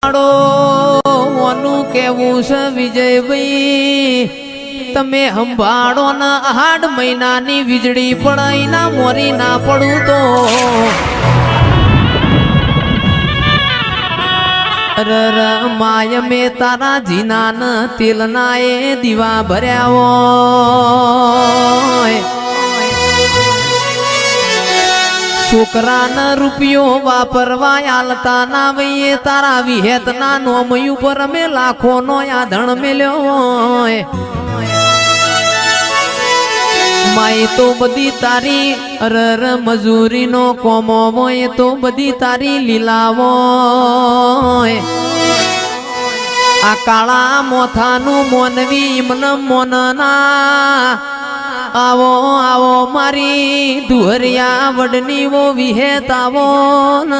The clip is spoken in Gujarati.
ઓનું કેવું છે વિજયભાઈ તમે સંભાળો ને 8 મહિનાની વીજળી પડાઈ ના મોરી ના પડું તો માય મે તારા જીના ન તેલ ના એ દીવા ભર્યા હોય છોકરાના રૂપિયો વાપરવા આલતા ના વઈએ તારા વિહેત ના નોમયું પર મે લાખો નો આધણ મેલ્યો હોય માય તો બધી તારી અરર મજૂરી નો કોમો હોય તો બધી તારી લીલાવો આ કાળા મોથાનું મોનવી મન મોનના આવો આવો મારી દુહરિયા વડની વો વિહેત આવો ન